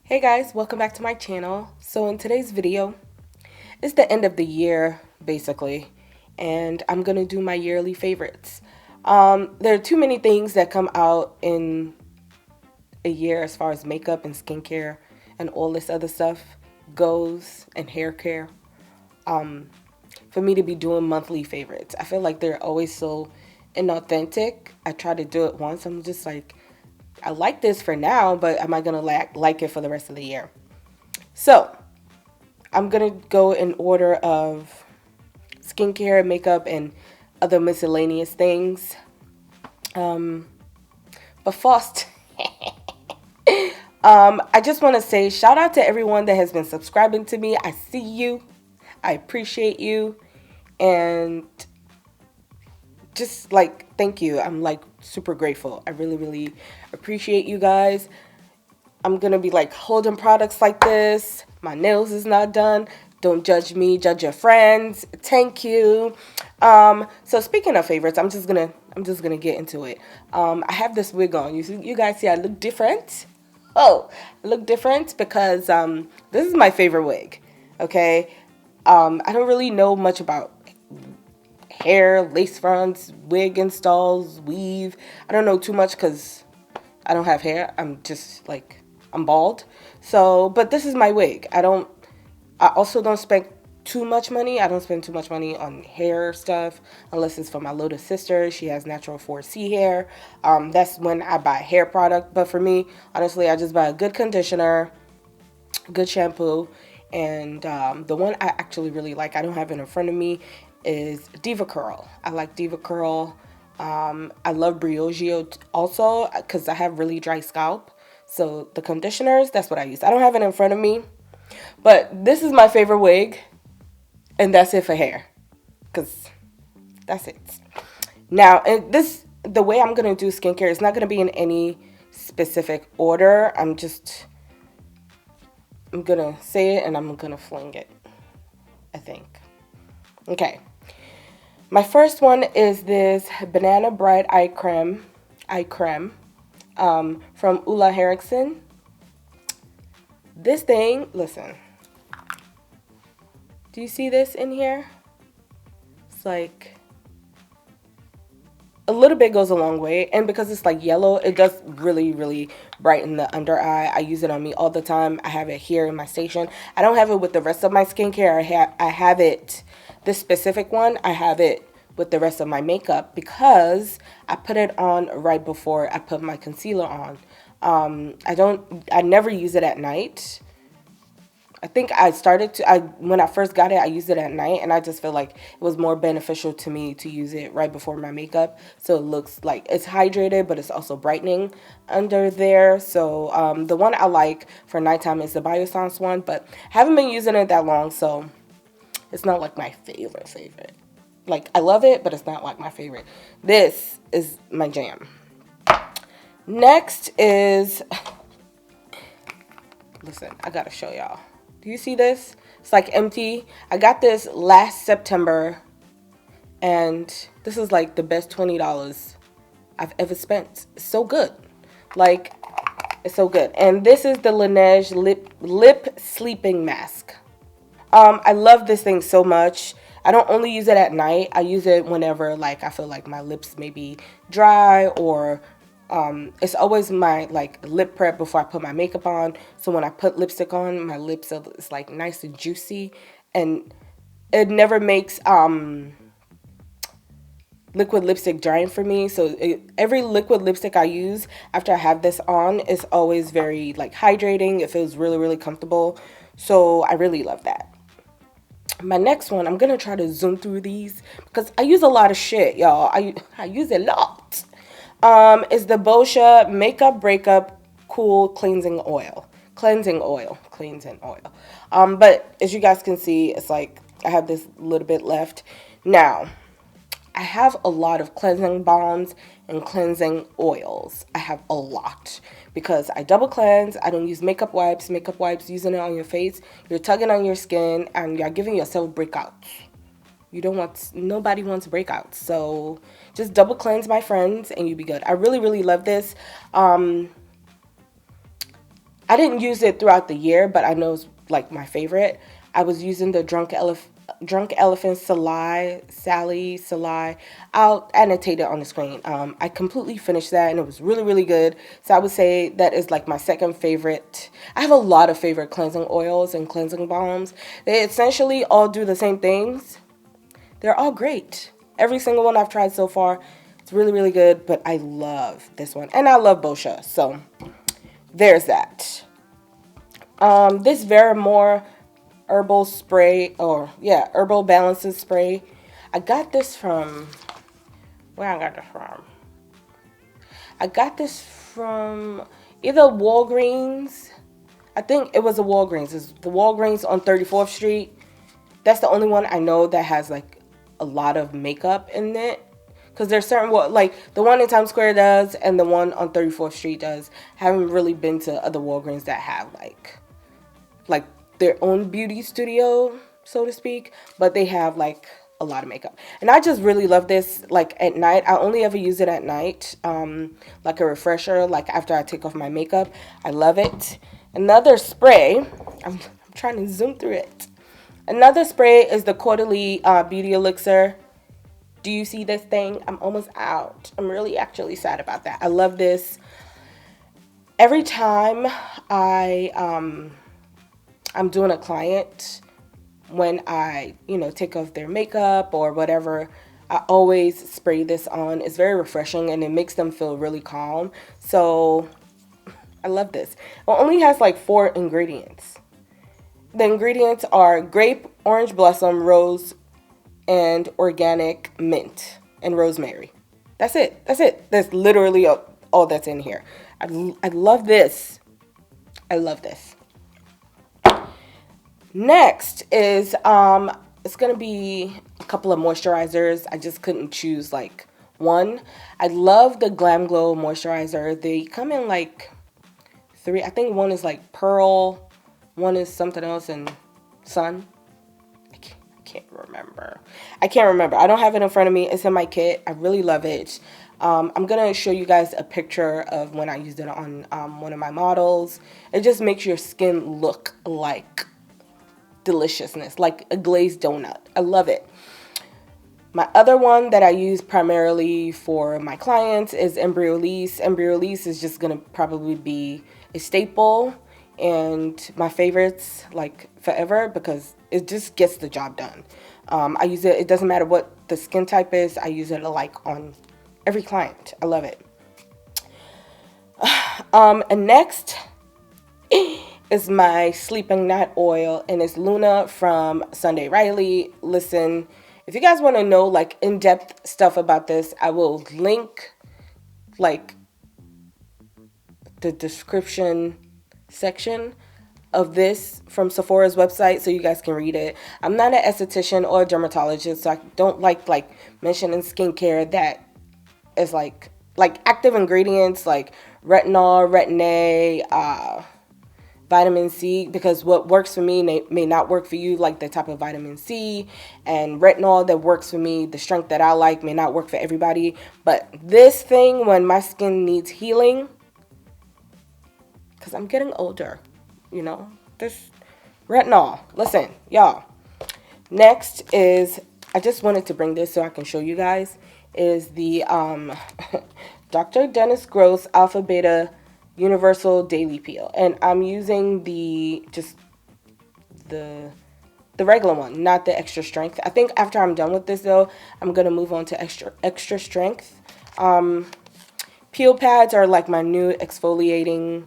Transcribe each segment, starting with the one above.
Hey guys, welcome back to my channel. So in today's video, it's the end of the year basically, and I'm gonna do my yearly favorites. There are too many things that come out in a year as far as makeup and skincare and all this other stuff goes, and hair care, for me to be doing monthly favorites. I feel like they're always so inauthentic. I try to do it once, I'm just like, I like this for now, but am I gonna like it for the rest of the year? So I'm gonna go in order of skincare, makeup, and other miscellaneous things. But first, I just want to say shout out to everyone that has been subscribing to me. I see you, I appreciate you, and just like thank you. I'm like super grateful. I really appreciate you guys. I'm gonna be like holding products like this. My nails is not done. Don't judge me, judge your friends. Thank you. So speaking of favorites, I'm just gonna get into it. I have this wig on. You guys see I look different. Oh, I look different because this is my favorite wig. Okay. I don't really know much about hair, lace fronts, wig installs, weave. I don't know too much because I don't have hair. I'm just like, I'm bald. So, but this is my wig. I also don't spend too much money. I don't spend too much money on hair stuff unless it's for my little sister. She has natural 4C hair. That's when I buy hair product. But for me, honestly, I just buy a good conditioner, good shampoo, and the one I actually really like, I don't have it in front of me, is Diva Curl. I like Diva Curl. I love Briogeo also because I have really dry scalp. So the conditioners, that's what I use. I don't have it in front of me, but this is my favorite wig, and that's it for hair, because that's it. Now, and the way I'm going to do skincare is not going to be in any specific order. I'm going to say it and I'm going to fling it, I think. Okay. My first one is this Banana Bright Eye Creme from Ulla Henriksen. This thing, listen. Do you see this in here? It's like a little bit goes a long way, and because it's like yellow, it does really brighten the under eye. I use it on me all the time. I have it here in my station. I don't have it with the rest of my skincare. I have it, this specific one, I have it with the rest of my makeup because I put it on right before I put my concealer on. I never use it at night. I think when I first got it, I used it at night, and I just feel like it was more beneficial to me to use it right before my makeup. So it looks like it's hydrated, but it's also brightening under there. So the one I like for nighttime is the Biossance one, but I haven't been using it that long, so it's not like my favorite. Like, I love it, but it's not like my favorite. This is my jam. Next is, listen, I gotta show y'all. Do you see this? It's like empty. I got this last September, and this is like the best $20 I've ever spent. It's so good. Like, it's so good. And this is the Laneige lip sleeping mask. I love this thing so much. I don't only use it at night. I use it whenever, like, I feel like my lips may be dry, or it's always my like lip prep before I put my makeup on. So when I put lipstick on, my lips are, it's like nice and juicy, and it never makes liquid lipstick drying for me. So every liquid lipstick I use after I have this on is always very like hydrating. It feels really comfortable. So I really love that. My next one, I'm gonna try to zoom through these because I use a lot of shit, y'all. I use a lot. Is the BOSCIA Makeup Breakup Cool Cleansing Oil. But as you guys can see, it's like I have this little bit left. Now, I have a lot of cleansing balms and cleansing oils. I have a lot because I double cleanse. I don't use makeup wipes. Makeup wipes, using it on your face, you're tugging on your skin and you're giving yourself breakouts. Nobody wants breakouts. So just double cleanse, my friends, and you'll be good. I really love this. I I didn't use it throughout the year, but I know it's like my favorite. I was using the Drunk Elephant Sally Salai. I'll annotate it on the screen. I completely finished that and it was really, really good. So I would say that is like my second favorite. I have a lot of favorite cleansing oils and cleansing balms. They essentially all do the same things. They're all great. Every single one I've tried so far, it's really, really good. But I love this one. And I love BOSCIA. So there's that. This VERA Herbal spray, Herbal Balances spray. I got this from, where I got this from? I got this from either Walgreens. I think it was a Walgreens. It's the Walgreens on 34th Street. That's the only one I know that has like a lot of makeup in it. Because there's certain, like the one in Times Square does and the one on 34th Street does. Haven't really been to other Walgreens that have like their own beauty studio, so to speak, but they have like a lot of makeup. And I just really love this like at night. I only ever use it at night, like a refresher, like after I take off my makeup. I love it. Another spray, I'm trying to zoom through it. Another spray is the Quarterly Beauty Elixir. Do you see this thing? I'm almost out. I'm really actually sad about that. I love this. Every time I'm doing a client, when I, take off their makeup or whatever, I always spray this on. It's very refreshing and it makes them feel really calm. So I love this. It only has like 4 ingredients. The ingredients are grape, orange blossom, rose, and organic mint and rosemary. That's it. That's literally all that's in here. I love this. I love this. Next is, it's going to be a couple of moisturizers. I just couldn't choose like one. I love the Glam Glow moisturizer. They come in like 3. I think one is like pearl, one is something else, and sun. I can't remember. I don't have it in front of me. It's in my kit. I really love it. I'm going to show you guys a picture of when I used it on one of my models. It just makes your skin look like deliciousness, like a glazed donut. I love it. My other one that I use primarily for my clients is Embryo Release. Embryo Release is just going to probably be a staple and my favorites like forever because it just gets the job done. I use it. It doesn't matter what the skin type is. I use it like on every client. I love it. And next is my Sleeping Night Oil, and it's Luna from Sunday Riley. Listen, if you guys want to know like in-depth stuff about this, I will link like the description section of this from Sephora's website so you guys can read it. I'm not an esthetician or a dermatologist, so I don't like mentioning skincare that is like active ingredients like retinol, retin-A, vitamin C, because what works for me may not work for you, like the type of vitamin C and retinol that works for me, the strength that I like may not work for everybody. But this thing, when my skin needs healing, because I'm getting older, this retinol. Listen, y'all. Next is, I just wanted to bring this so I can show you guys, is the Dr. Dennis Gross Alpha Beta Universal Daily Peel, and I'm using the regular one, not the extra strength. I think after I'm done with this though, I'm gonna move on to extra strength. Peel pads are like my new exfoliating,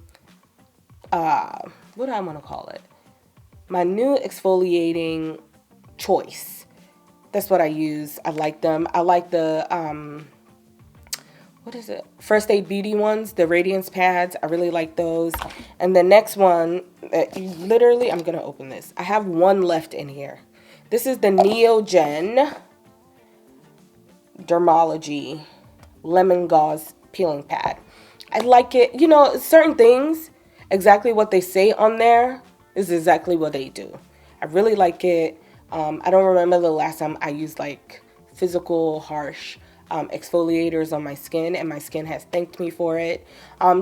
what do I want to call it? My new exfoliating choice. That's what I use. I like them. I like the what is it? First Aid Beauty ones, the Radiance pads. I really like those. And the next one, literally, I'm going to open this. I have one left in here. This is the Neal Gendermology Lemon Gauze Peeling Pad. I like it. Certain things, exactly what they say on there is exactly what they do. I really like it. I don't remember the last time I used like physical harsh exfoliators on my skin, and my skin has thanked me for it.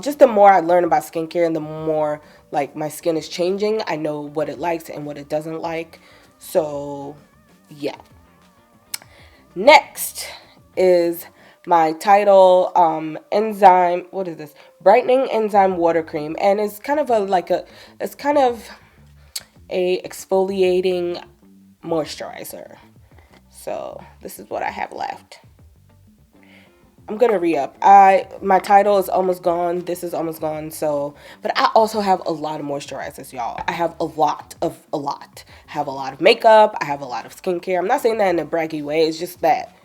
Just the more I learn about skincare and the more like my skin is changing, I know what it likes and what it doesn't like. So yeah. Next is my Tidal Enzyme, what is this? Brightening Enzyme Water Cream. And it's kind of it's kind of a exfoliating moisturizer. So this is what I have left. I'm gonna re-up. My Tidal is almost gone. This is almost gone. So, but I also have a lot of moisturizers, y'all. I have a lot. I have a lot of makeup. I have a lot of skincare. I'm not saying that in a braggy way. It's just that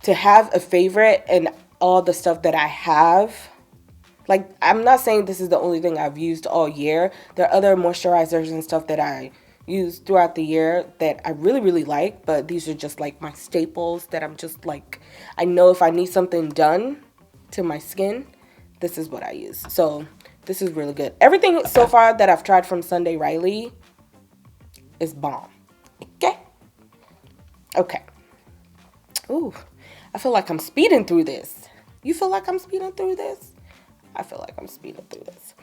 to have a favorite and all the stuff that I have. Like, I'm not saying this is the only thing I've used all year. There are other moisturizers and stuff that I use throughout the year that I really, really like. But these are just like my staples that I'm just like, I know if I need something done to my skin, this is what I use. So this is really good. Everything so far that I've tried from Sunday Riley is bomb. Okay? Okay. Ooh, I feel like I'm speeding through this. You feel like I'm speeding through this? I feel like I'm speeding through this.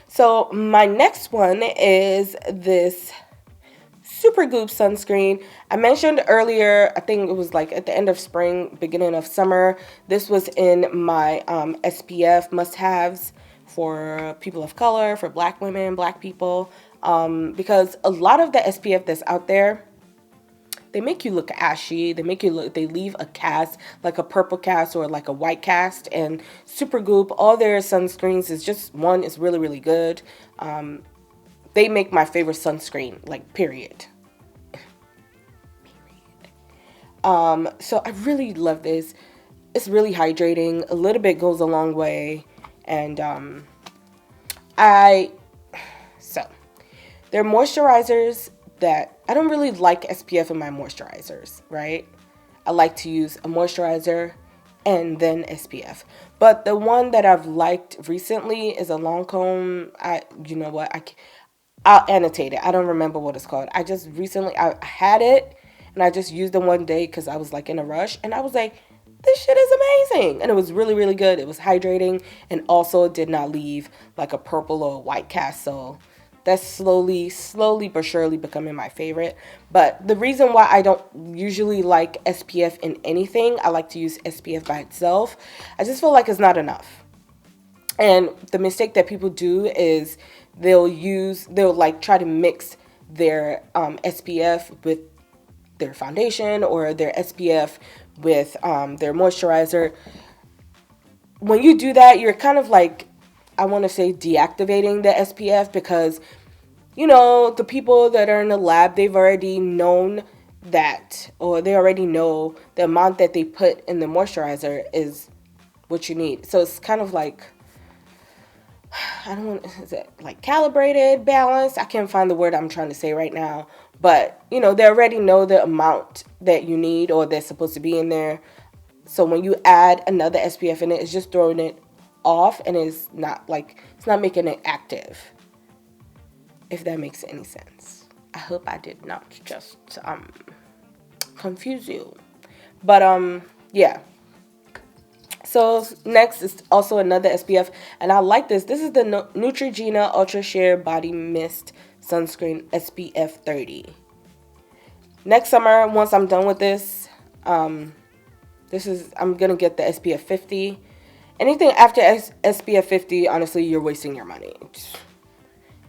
So my next one is this Supergoop sunscreen. I mentioned earlier, I think it was like at the end of spring, beginning of summer. This was in my SPF must-haves for people of color, for black women, black people. Because a lot of the SPF that's out there, they make you look ashy. They make you look, they leave a cast, like a purple cast or like a white cast. And Supergoop, all their sunscreens is just, one is really, really good. They make my favorite sunscreen, like, period. So I really love this. It's really hydrating. A little bit goes a long way. And so they're moisturizers that I don't really like SPF in my moisturizers, right? I like to use a moisturizer and then SPF. But the one that I've liked recently is a Lancome. You know what? I'll annotate it. I don't remember what it's called. I just recently, I had it and I just used it one day because I was like in a rush and I was like, this shit is amazing. And it was really, really good. It was hydrating and also did not leave like a purple or a white cast. So that's slowly but surely becoming my favorite. But the reason why I don't usually like SPF in anything, I like to use SPF by itself. I just feel like it's not enough. And the mistake that people do is they'll like try to mix their SPF with their foundation or their SPF with their moisturizer. When you do that, you're kind of like, I want to say, deactivating the SPF because, you know, the people that are in the lab, they've already known that, or they already know the amount that they put in the moisturizer is what you need. So it's kind of like, is it like calibrated, balanced? I can't find the word I'm trying to say right now. But, you know, they already know the amount that you need or that's supposed to be in there. So when you add another SPF in it, it's just throwing it off and it's not making it active. If that makes any sense. I hope I did not just confuse you. But yeah. So next is also another SPF, and I like this. This is the Neutrogena Ultra Sheer Body Mist Sunscreen SPF 30. Next summer, once I'm done with this, I'm gonna get the SPF 50. Anything after SPF 50, honestly, you're wasting your money.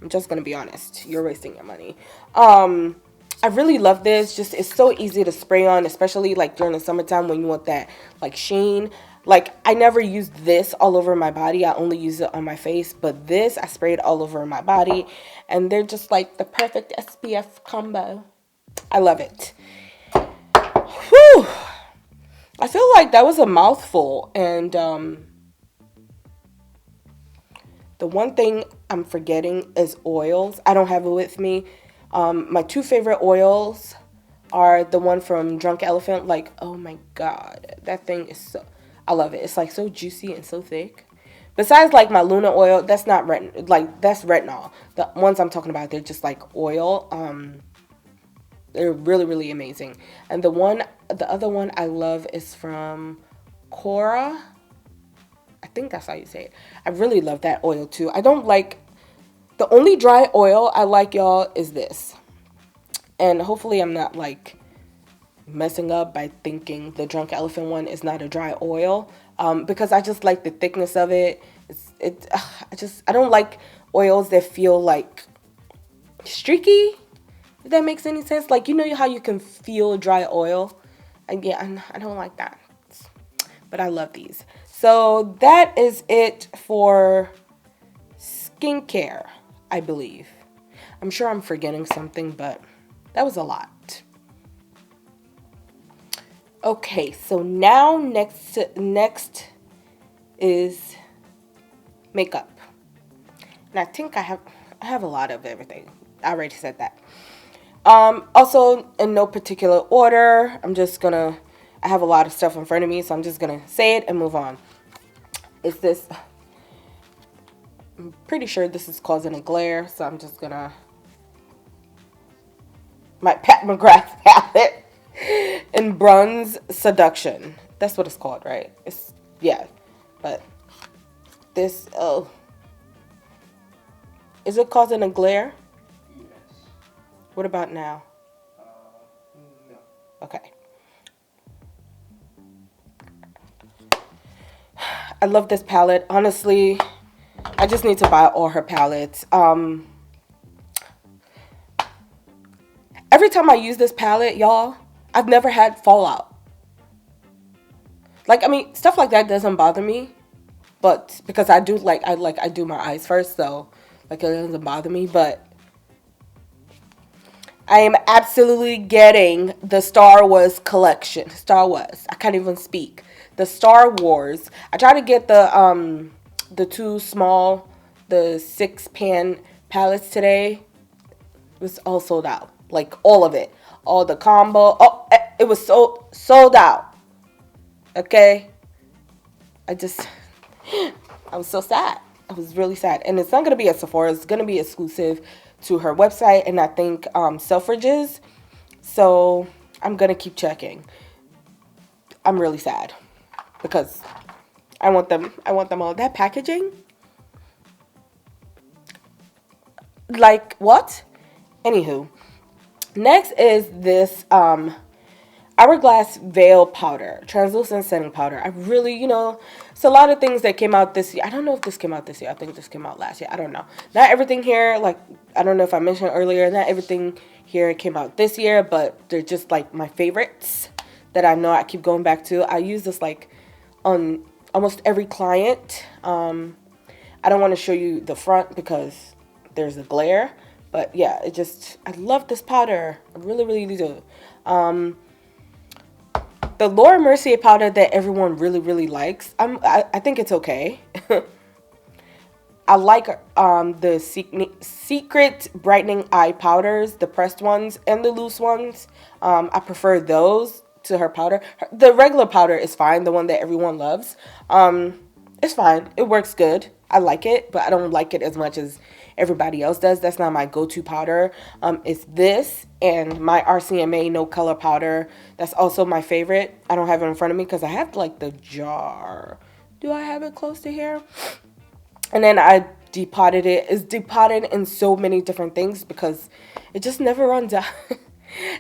I'm just gonna be honest. You're wasting your money. I really love this. Just, it's so easy to spray on, especially like during the summertime when you want that like sheen. Like, I never use this all over my body. I only use it on my face. But this, I spray it all over my body. And they're just like the perfect SPF combo. I love it. Whew. I feel like that was a mouthful. And the one thing I'm forgetting is oils. I don't have it with me. My two favorite oils are the one from Drunk Elephant. Like, oh my God. That thing is so... I love it. It's like so juicy and so thick. Besides like my Luna oil, that's not that's retinol. The ones I'm talking about, they're just like oil. They're really, really amazing. And the other one I love is from Cora. I think that's how you say it. I really love that oil too. I don't like, the only dry oil I like, y'all, is this. And hopefully I'm not like messing up by thinking the Drunk Elephant one is not a dry oil, because I just like the thickness of it. I don't like oils that feel like streaky, if that makes any sense. Like, you know how you can feel dry oil, and yeah, I don't like that, but I love these. So that is it for skincare, I believe. I'm sure I'm forgetting something, but that was a lot. Okay, so now next is makeup. And I think I have a lot of everything. I already said that. Also, in no particular order, I have a lot of stuff in front of me, so I'm just gonna say it and move on. It's this, I'm pretty sure this is causing a glare, so I'm just gonna, my Pat McGrath palette in Bronze Seduction. That's what it's called, right? It's, yeah, but this, oh, is it causing a glare? Yes. What about now? No. Okay. I love this palette. Honestly, I just need to buy all her palettes. Every time I use this palette, y'all, I've never had fallout. Like, I mean, stuff like that doesn't bother me, but because I do my eyes first, so like it doesn't bother me. But I am absolutely getting the Star Wars collection. Star Wars. I can't even speak. The Star Wars. I tried to get the two small, the 6-pan palettes today. It was all sold out. Like all of it. All the combo. Oh, it was sold out. Okay? I was so sad. I was really sad. And it's not going to be at Sephora. It's going to be exclusive to her website, and I think Selfridges. So I'm going to keep checking. I'm really sad because I want them all. That packaging? Like what? Anywho. Next is this Hourglass Veil Powder, translucent setting powder. I really, it's a lot of things that came out this year. I don't know if this came out this year. I think this came out last year. I don't know. Not everything here, like, I don't know if I mentioned earlier, not everything here came out this year, but they're just like my favorites that I know I keep going back to. I use this like on almost every client. I don't want to show you the front because there's a glare, but yeah, I love this powder. I really, really do. The Laura Mercier powder that everyone really, really likes, I think it's okay. I like the Secret Brightening Eye Powders, the pressed ones and the loose ones. I prefer those to her powder. The regular powder is fine, the one that everyone loves. It's fine. It works good. I like it, but I don't like it as much as everybody else does. That's not my go-to powder. It's this and my RCMA No Color powder. That's also my favorite. I don't have it in front of me because I have like the jar. Do I have it close to here? And then I depotted it. It's depotted in so many different things because it just never runs out.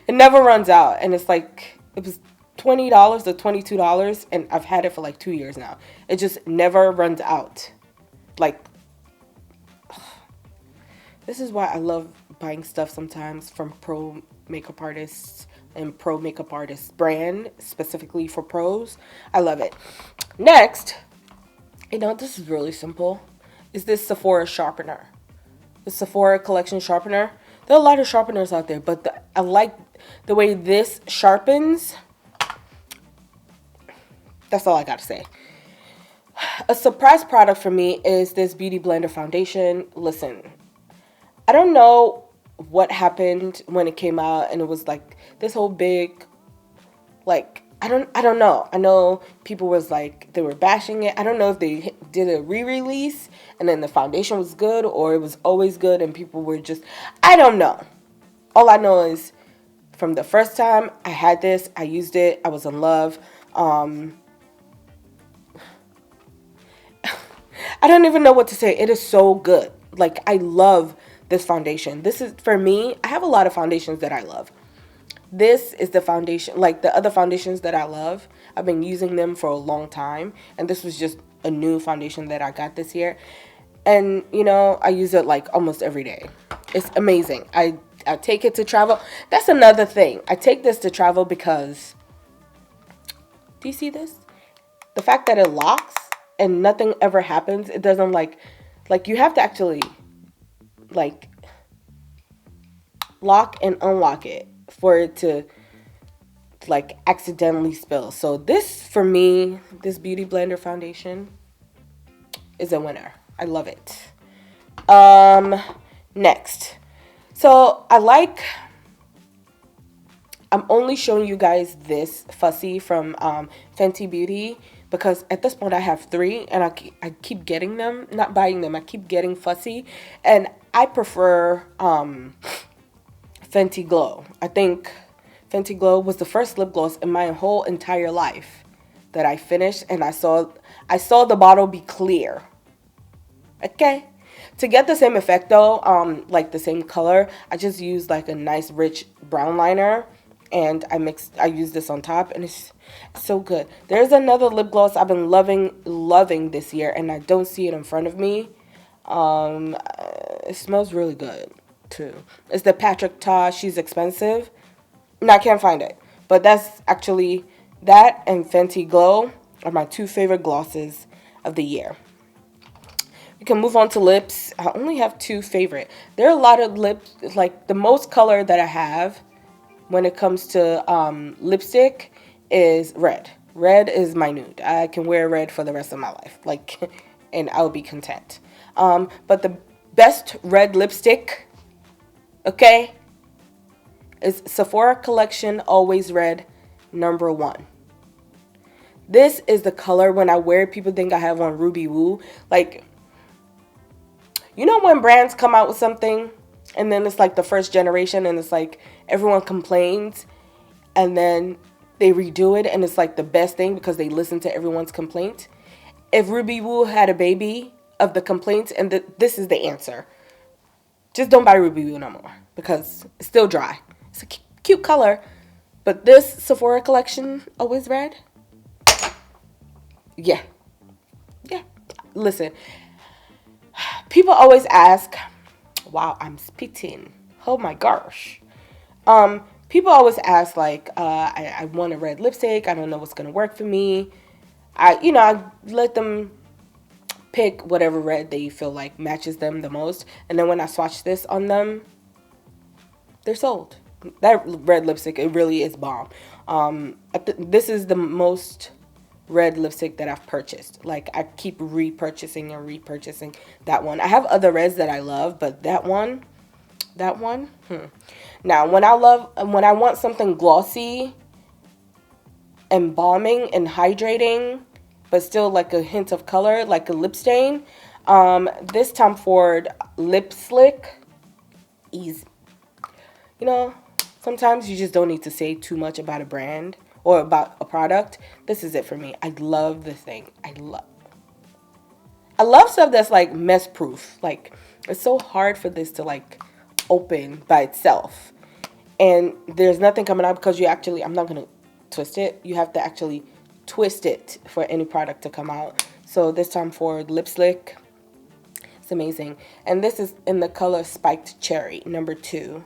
It never runs out. And it's like, it was $20 or $22 and I've had it for like 2 years now. It just never runs out. Like, this is why I love buying stuff sometimes from pro makeup artists and pro makeup artists brand, specifically for pros. I love it. Next, this is really simple, is this Sephora sharpener. The Sephora collection sharpener. There are a lot of sharpeners out there, but I like the way this sharpens. That's all I got to say. A surprise product for me is this Beauty Blender foundation. Listen, I don't know what happened when it came out and it was like this whole big, like, I don't know. I know people was like, they were bashing it. I don't know if they did a re-release and then the foundation was good or it was always good and people were just, I don't know. All I know is from the first time I had this, I used it, I was in love. I don't even know what to say. It is so good. Like, I love this foundation. This is, for me, I have a lot of foundations that I love. This is the foundation, like the other foundations that I love. I've been using them for a long time. And this was just a new foundation that I got this year. And, you know, I use it like almost every day. It's amazing. I take it to travel. That's another thing. I take this to travel because, do you see this? The fact that it locks and nothing ever happens. It doesn't like you have to actually like lock and unlock it for it to like accidentally spill. So this, for me, this Beauty Blender foundation is a winner. I love it. Next. So I'm only showing you guys this Fussy from Fenty Beauty because at this point I have 3 and I keep getting them, not buying them. I keep getting Fussy, and I prefer Fenty Glow. I think Fenty Glow was the first lip gloss in my whole entire life that I finished, and I saw the bottle be clear. Okay. To get the same effect though, like the same color, I just used like a nice rich brown liner, and I used this on top, and it's so good. There's another lip gloss I've been loving this year, and I don't see it in front of me. It smells really good too. It's the Patrick Ta. She's expensive. No, I can't find it. But that's actually, that and Fenty Glow are my 2 favorite glosses of the year. We can move on to lips. I only have 2 favorite. There are a lot of lips, like the most color that I have when it comes to lipstick is red. Red is my nude. I can wear red for the rest of my life, like, and I'll be content. But the best red lipstick, okay, is Sephora Collection Always Red #1. This is the color when I wear it, people think I have on Ruby Woo. Like, you know when brands come out with something and then it's like the first generation and it's like everyone complains and then they redo it and it's like the best thing because they listen to everyone's complaint? If Ruby Woo had a baby of the complaints, and this is the answer. Just don't buy Ruby Woo no more because it's still dry. It's a cute color, but this Sephora Collection Always Red, yeah. Listen, people always ask, wow, I'm spitting. Oh my gosh. People always ask like, I want a red lipstick. I don't know what's gonna work for me. I let them pick whatever red they feel like matches them the most, and then when I swatch this on them, they're sold. That red lipstick, it really is bomb. This is the most red lipstick that I've purchased. Like, I keep repurchasing and repurchasing that one. I have other reds that I love, but that one. Now, when I want something glossy and balming and hydrating, but still like a hint of color, like a lip stain, this Tom Ford Lip Slick, easy. You know, sometimes you just don't need to say too much about a brand or about a product. This is it for me. I love this thing. I love stuff that's like mess proof. Like, it's so hard for this to like open by itself. And there's nothing coming out because I'm not going to twist it. You have to actually twist it for any product to come out. So this Tom Ford Lip Slick, it's amazing. And this is in the color Spiked Cherry, #2.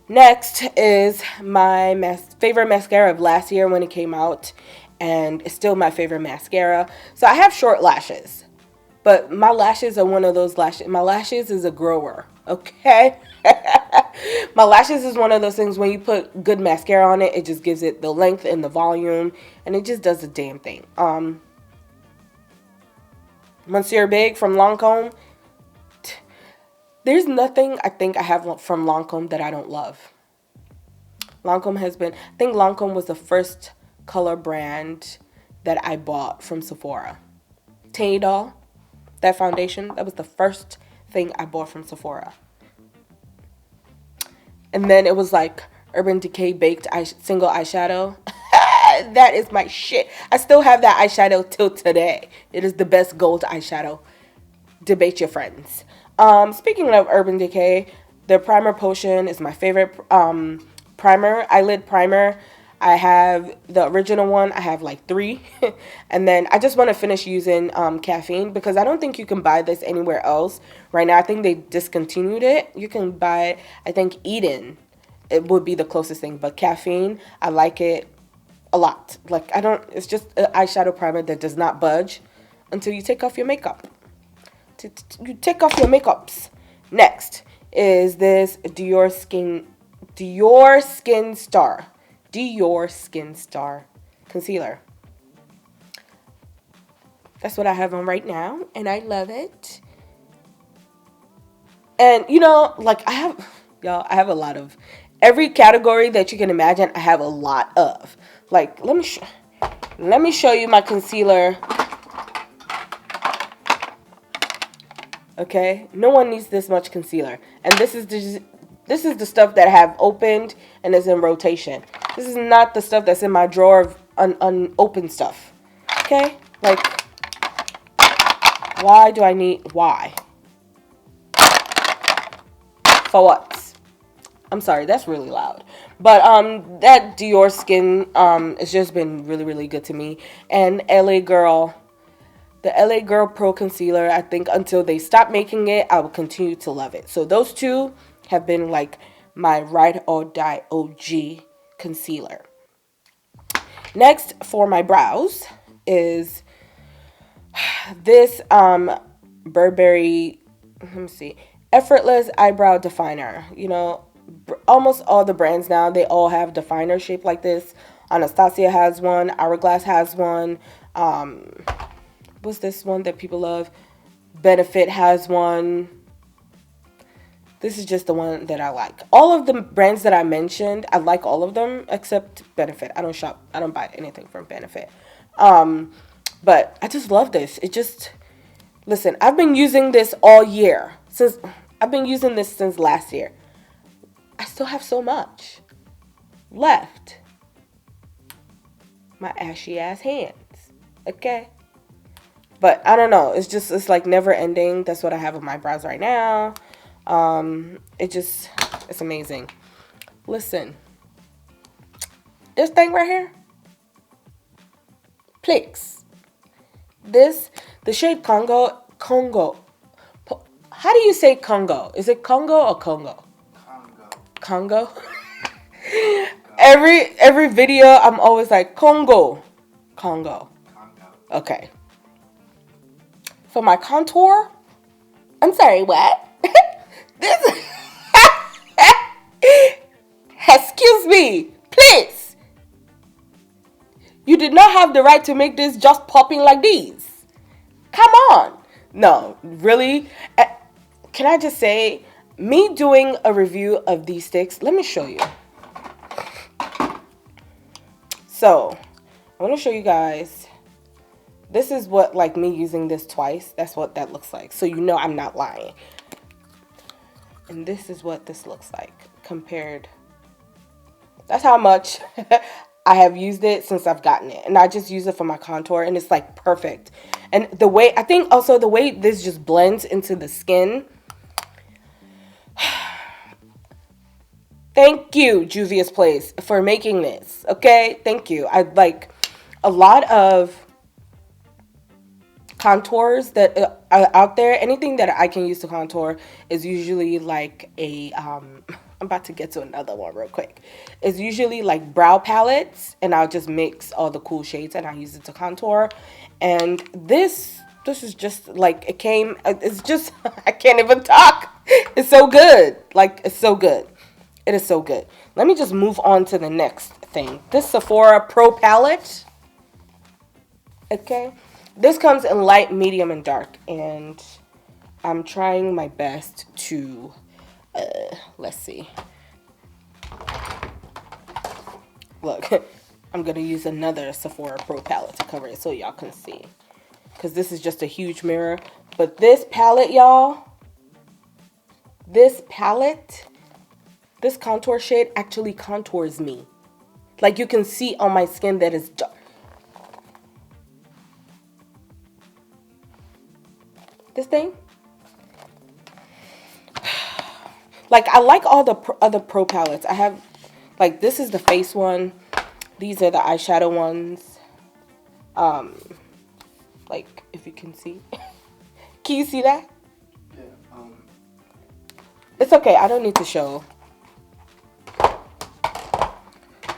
Next is my favorite mascara of last year when it came out, and it's still my favorite mascara. So I have short lashes, but my lashes are one of those lashes. My lashes is a grower, okay? My lashes is one of those things when you put good mascara on it, it just gives it the length and the volume, and it just does the damn thing. Monsieur Big from Lancome. There's nothing I think I have from Lancome that I don't love. Lancome I think Lancome was the first color brand that I bought from Sephora. Tiny Doll, that foundation, that was the first thing I bought from Sephora. And then it was like Urban Decay Baked Single Eyeshadow. That is my shit. I still have that eyeshadow till today. It is the best gold eyeshadow debate your friends. Speaking of Urban Decay, the Primer Potion is my favorite primer, eyelid primer. I have the original one. I have like 3. And then I just want to finish using caffeine, because I don't think you can buy this anywhere else right now. I think they discontinued it. You can buy it, I think Eden, it would be the closest thing. But caffeine, I like it a lot. Like, it's just an eyeshadow primer that does not budge until you take off your makeup. You take off your makeups. Next is this Dior Skin Star concealer. That's what I have on right now, and I love it. And you know, like, I have a lot of every category that you can imagine. I have a lot of. Like, let me show you my concealer. Okay, no one needs this much concealer, and this is the stuff that I have opened and is in rotation. This is not the stuff that's in my drawer of unopened stuff. Okay, like, why? For what? I'm sorry, that's really loud. But that Dior Skin has just been really, really good to me. And LA Girl. The LA Girl Pro Concealer, I think until they stop making it, I will continue to love it. So those two have been like my ride or die OG concealer. Next for my brows is this Burberry, let me see, Effortless Eyebrow Definer. You know, almost all the brands now, they all have definer shaped like this. Anastasia has one. Hourglass has one. What's this one that people love? Benefit has one. This is just the one that I like. All of the brands that I mentioned, I like all of them except Benefit. I don't buy anything from Benefit. But I just love this. Listen, I've been using this all year. I've been using this since last year. I still have so much left. My ashy ass hands. Okay? But I don't know. It's like never ending. That's what I have on my brows right now. It's amazing. Listen. This thing right here. Plix. The shade Congo. How do you say Congo? Is it Congo or Congo? Congo. Every video I'm always like Congo. Okay. For my contour, I'm sorry, what? This, excuse me, please. You did not have the right to make this just popping like these. Come on. No, really? Can I just say, me doing a review of these sticks, let me show you. So, I want to show you guys. This is what, like, me using this twice, that's what that looks like. So you know I'm not lying. And this is what this looks like compared. That's how much I have used it since I've gotten it. And I just use it for my contour, and it's like perfect. And the way, I think also the way this just blends into the skin. Thank you, Juvia's Place, for making this. Okay, thank you. I like a lot of contours that are out there. Anything that I can use to contour is usually like a I'm about to get to another one real quick. It's usually like brow palettes, and I'll just mix all the cool shades and I use it to contour. And this is just like, it's just I can't even talk. It's so good. Like, it's so good. It is so good. Let me just move on to the next thing. This Sephora Pro palette. Okay. This comes in light, medium, and dark, and I'm trying my best to, let's see. Look, I'm going to use another Sephora Pro palette to cover it so y'all can see, because this is just a huge mirror. But this palette, y'all, this contour shade actually contours me. Like, you can see on my skin that it's dark. This thing, Like, I like all the other pro palettes. I have, like, this is the face one. These are the eyeshadow ones. Like, if you can see. Can you see that? Yeah. It's okay. I don't need to show.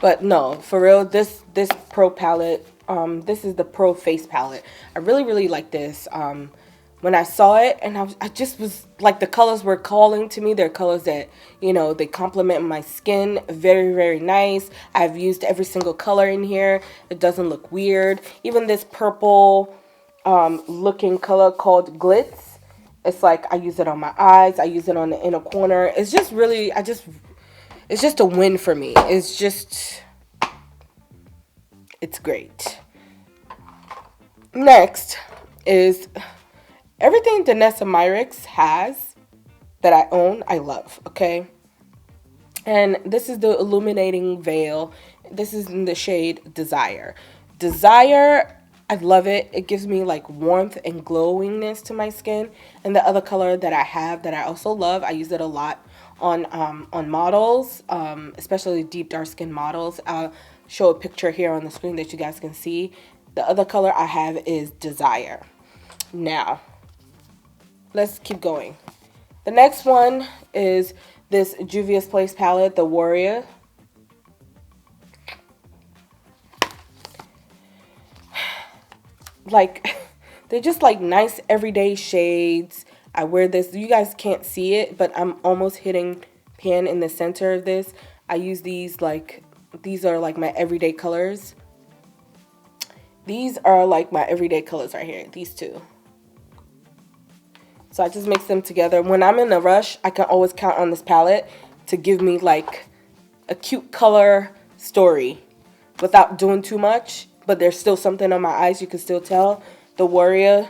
But no, for real, this pro palette, this is the pro face palette. I really like this. When I saw it, and I just was like, the colors were calling to me. They're colors that, you know, they complement my skin. Very nice. I've used every single color in here. It doesn't look weird. Even this purple looking color called Glitz. It's like, I use it on my eyes. I use it on the inner corner. It's just really, it's just a win for me. It's great. Next is everything Danessa Myricks has that I own, I love, okay? And this is the Illuminating Veil. This is in the shade Desire. Desire, I love it. It gives me like warmth and glowingness to my skin. And the other color that I have that I also love, I use it a lot on models, especially deep dark skin models. I'll show a picture here on the screen that you guys can see. The other color I have is Desire. Now, let's keep going. The next one is this Juvia's Place palette, the Warrior. Like, they're just like nice everyday shades. I wear this. You guys can't see it, but I'm almost hitting pan in the center of this. I use these like, these are like my everyday colors. These are like my everyday colors right here. These two. So I just mix them together. When I'm in a rush, I can always count on this palette to give me like a cute color story without doing too much. But there's still something on my eyes. You can still tell. The Warrior.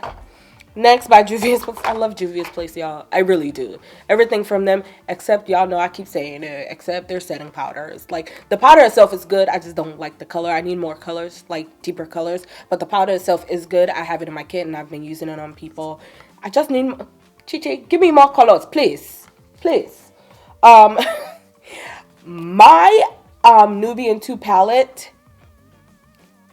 Next by Juvia's Place. I love Juvia's Place, y'all. I really do. Everything from them, except, y'all know I keep saying it, except their setting powders. Like, the powder itself is good. I just don't like the color. I need more colors, like deeper colors. But the powder itself is good. I have it in my kit, and I've been using it on people. I just need, Chichi, give me more colors, please. Please. My Nubian 2 palette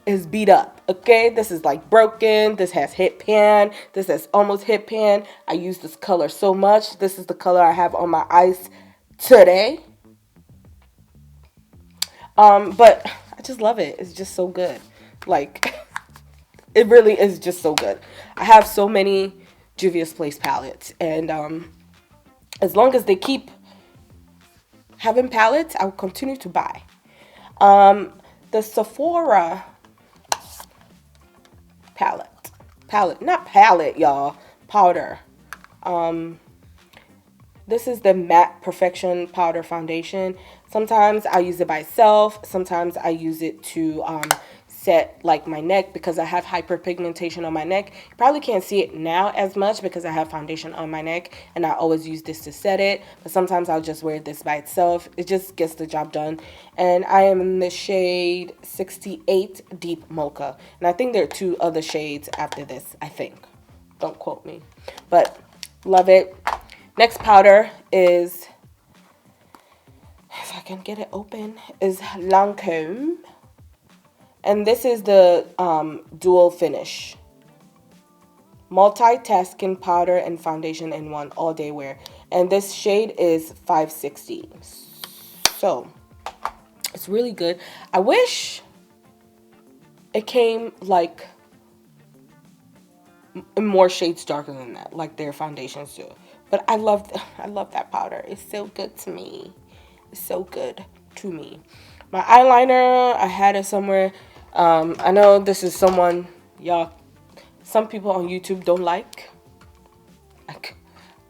is beat up, okay? This is like broken. This has hit pan. This has almost hit pan. I use this color so much. This is the color I have on my eyes today. But I just love it. It's just so good. Like, it really is just so good. I have so many Juvia's Place palettes, and as long as they keep having palettes, I will continue to buy. The Sephora not palette, y'all, powder. This is the Matte Perfection Powder Foundation. Sometimes I use it by itself. Sometimes I use it to set like my neck because I have hyperpigmentation on my neck. You probably can't see it now as much because I have foundation on my neck, and I always use this to set it. But sometimes I'll just wear this by itself. It just gets the job done. And I am in the shade 68 Deep Mocha. And I think there are 2 other shades after this, I think. Don't quote me. But love it. Next powder is, if I can get it open, is Lancome. And this is the dual finish. Multitasking powder and foundation in one, all day wear. And this shade is 560. So, it's really good. I wish it came like in more shades darker than that, like their foundations do. But I love that powder. It's so good to me. It's so good to me. My eyeliner, I had it somewhere. I know this is someone, y'all, some people on YouTube don't like.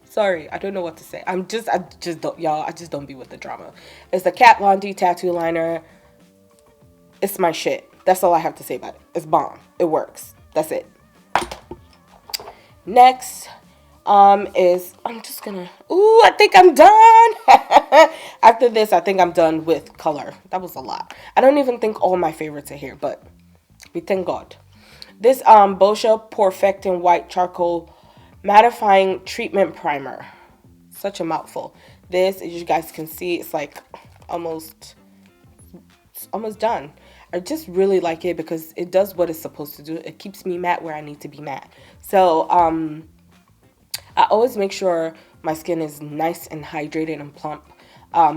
Sorry, I don't know what to say. I just don't be with the drama. It's the Kat Von D tattoo liner. It's my shit. That's all I have to say about it. It's bomb. It works. That's it. Next, is, I'm just gonna, I think I'm done. After this, I think I'm done with color. That was a lot. I don't even think all my favorites are here, but we thank God. This, BOSCIA Perfecting White Charcoal Mattifying Treatment Primer. such a mouthful. This, as you guys can see, it's like almost done. I just really like it because it does what it's supposed to do. It keeps me matte where I need to be matte. So I always make sure my skin is nice and hydrated and plump.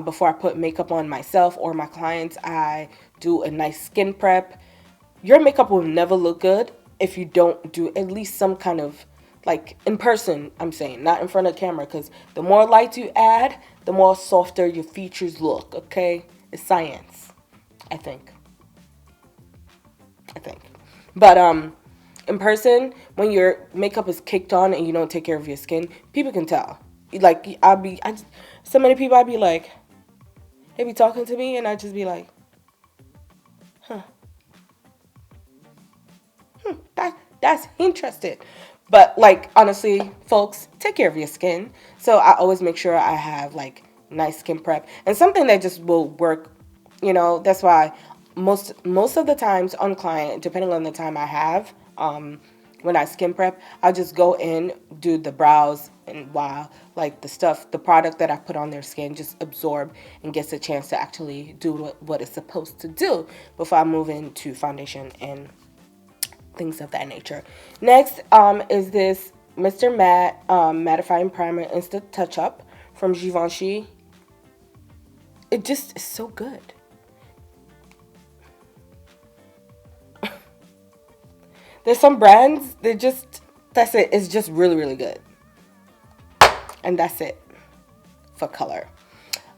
Before I put makeup on myself or my clients, I do a nice skin prep. Your makeup will never look good if you don't do at least some kind of, like, in person, I'm saying, not in front of the camera, because the more light you add, the more softer your features look, okay? It's science, I think. But in person, when your makeup is caked on and you don't take care of your skin, people can tell. Like, so many people, I'd be like, they be talking to me, and I'd just be like, that's interesting. But, like, honestly, folks, take care of your skin. So I always make sure I have, like, nice skin prep. And something that just will work, you know, that's why most of the times on client, depending on the time I have, when I skin prep, I'll just go in, do the brows, and while, like, the product that I put on their skin just absorb and gets a chance to actually do what it's supposed to do before I move into foundation and things of that nature. Next is this Mr. Matte Mattifying Primer Instant Touch Up from Givenchy. It just is so good. There's some brands that just, that's it. It's just really, really good. And that's it for color.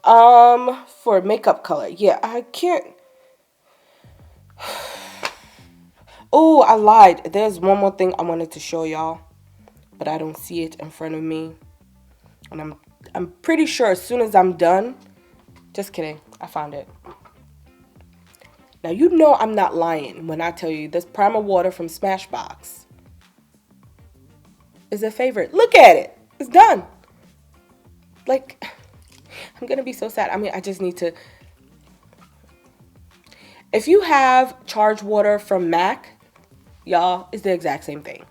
For makeup color, yeah, I can't. Oh, I lied. There's one more thing I wanted to show y'all, but I don't see it in front of me. And I'm pretty sure as soon as I'm done, just kidding, I found it. Now, you know I'm not lying when I tell you this primer water from Smashbox is a favorite. Look at it. It's done. Like, I'm going to be so sad. I mean, I just need to. If you have Charge Water from MAC, y'all, it's the exact same thing.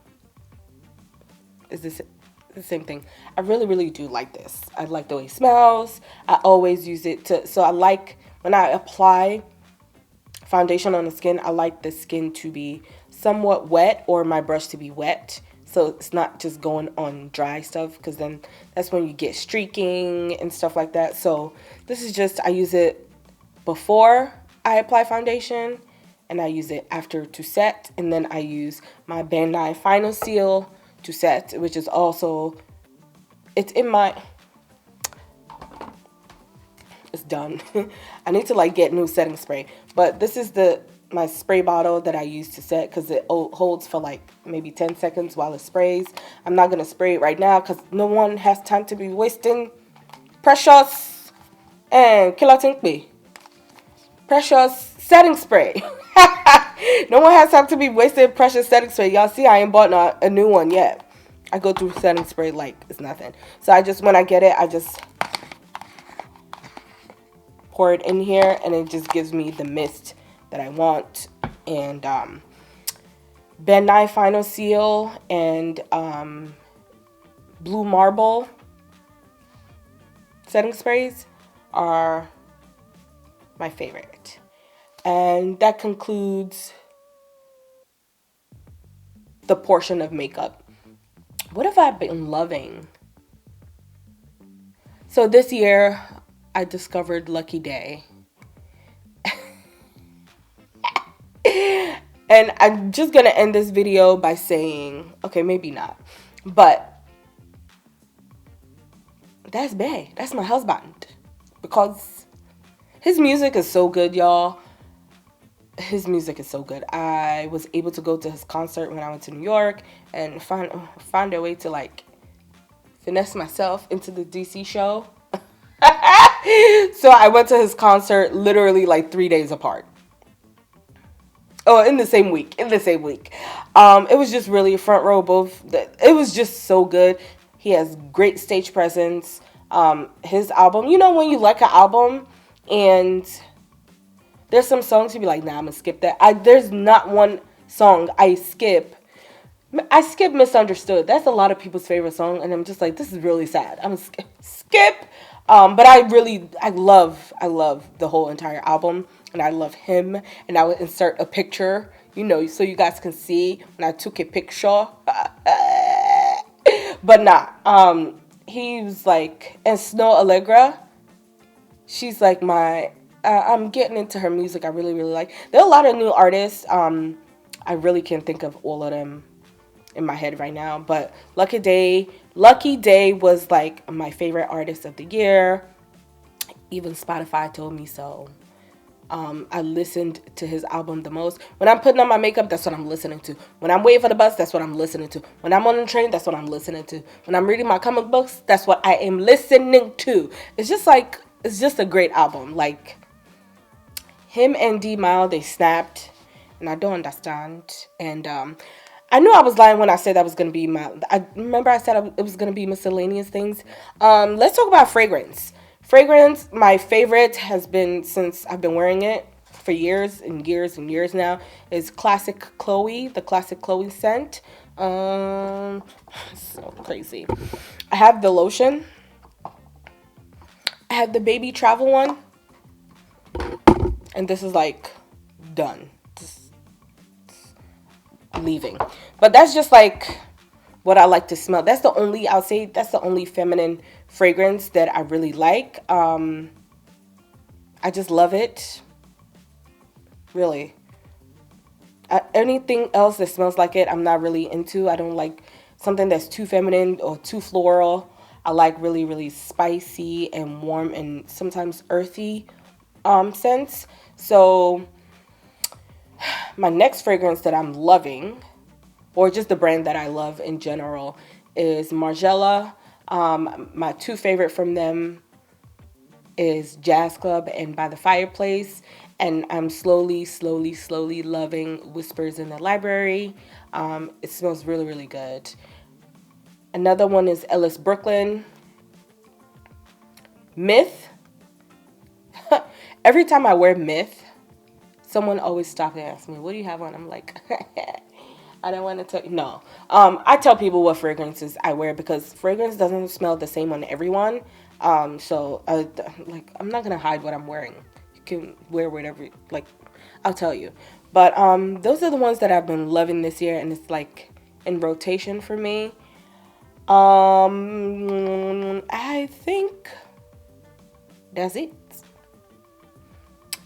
It's the same thing. I really, really do like this. I like the way it smells. I always use it to, so I like, when I apply foundation on the skin, I like the skin to be somewhat wet or my brush to be wet. So it's not just going on dry stuff, because then that's when you get streaking and stuff like that. So this is just, I use it before I apply foundation, and I use it after to set, and then I use my Van Nuys Final Seal to set, which is also, it's in my, it's done. I need to like get new setting spray, but this is my spray bottle that I use to set, because it holds for like maybe 10 seconds while it sprays. I'm not going to spray it right now because no one has time to be wasting precious and precious setting spray. No one has time to be wasting precious setting spray. Y'all see I ain't bought a new one yet. I go through setting spray like it's nothing. So I just, when I get it, I just pour it in here, and it just gives me the mist that I want. And Van Nuys Final Seal and Blue Marble setting sprays are my favorite. And that concludes the portion of makeup. What have I been loving? So this year, I discovered Lucky Day. And I'm just going to end this video by saying, okay, maybe not, but that's Bay. That's my husband. Because his music is so good, y'all. His music is so good. I was able to go to his concert when I went to New York and find a way to like finesse myself into the DC show. So I went to his concert literally like 3 days apart. Oh, in the same week. It was just really front row both. It was just so good. He has great stage presence. His album, you know when you like an album and there's some songs you be like, nah, I'm gonna skip that. There's not one song I skip I skip Misunderstood. That's a lot of people's favorite song, and I'm just like, this is really sad. I'm gonna skip. But I love the whole entire album, and I love him. And I would insert a picture, you know, so you guys can see when I took a picture. But nah, he was like, and Snow Allegra, she's like my. I'm getting into her music. I really, really like. There are a lot of new artists. I really can't think of all of them in my head right now, but Lucky Day was like my favorite artist of the year. Even Spotify told me so. I listened to his album the most. When I'm putting on my makeup, that's what I'm listening to. When I'm waiting for the bus, that's what I'm listening to. When I'm on the train, that's what I'm listening to. When I'm reading my comic books, that's what I am listening to. It's just a great album. Like, him and D Mile, they snapped, and I don't understand. And I knew I was lying when I said that was gonna be my. I remember I said it was gonna be miscellaneous things. Let's talk about fragrance. Fragrance, my favorite has been since I've been wearing it for years and years and years now. Is Classic Chloe, the Classic Chloe scent. So crazy. I have the lotion. I have the baby travel one. And this is like done. Just leaving. But that's just like what I like to smell. I'll say that's the only feminine fragrance that I really like. I just love it. Really. Anything else that smells like it, I'm not really into. I don't like something that's too feminine or too floral. I like really, really spicy and warm and sometimes earthy scents. So my next fragrance that I'm loving, or just the brand that I love in general, is Margiela. My two favorite from them is Jazz Club and By the Fireplace. And I'm slowly loving Whispers in the Library. It smells really, really good. Another one is Ellis Brooklyn. Myth. Every time I wear Myth, someone always stops and asks me, what do you have on? I'm like, I don't want to tell you. No. I tell people what fragrances I wear because fragrance doesn't smell the same on everyone. I'm not going to hide what I'm wearing. You can wear whatever, like, I'll tell you. But those are the ones that I've been loving this year, and it's like in rotation for me. I think that's it.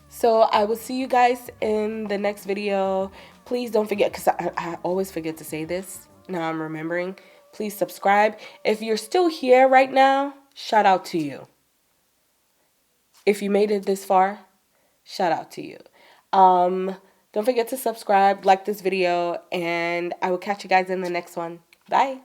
So I will see you guys in the next video. Please don't forget, because I always forget to say this. Now I'm remembering. Please subscribe. If you're still here right now, shout out to you. If you made it this far, shout out to you. Don't forget to subscribe, like this video, and I will catch you guys in the next one. Bye.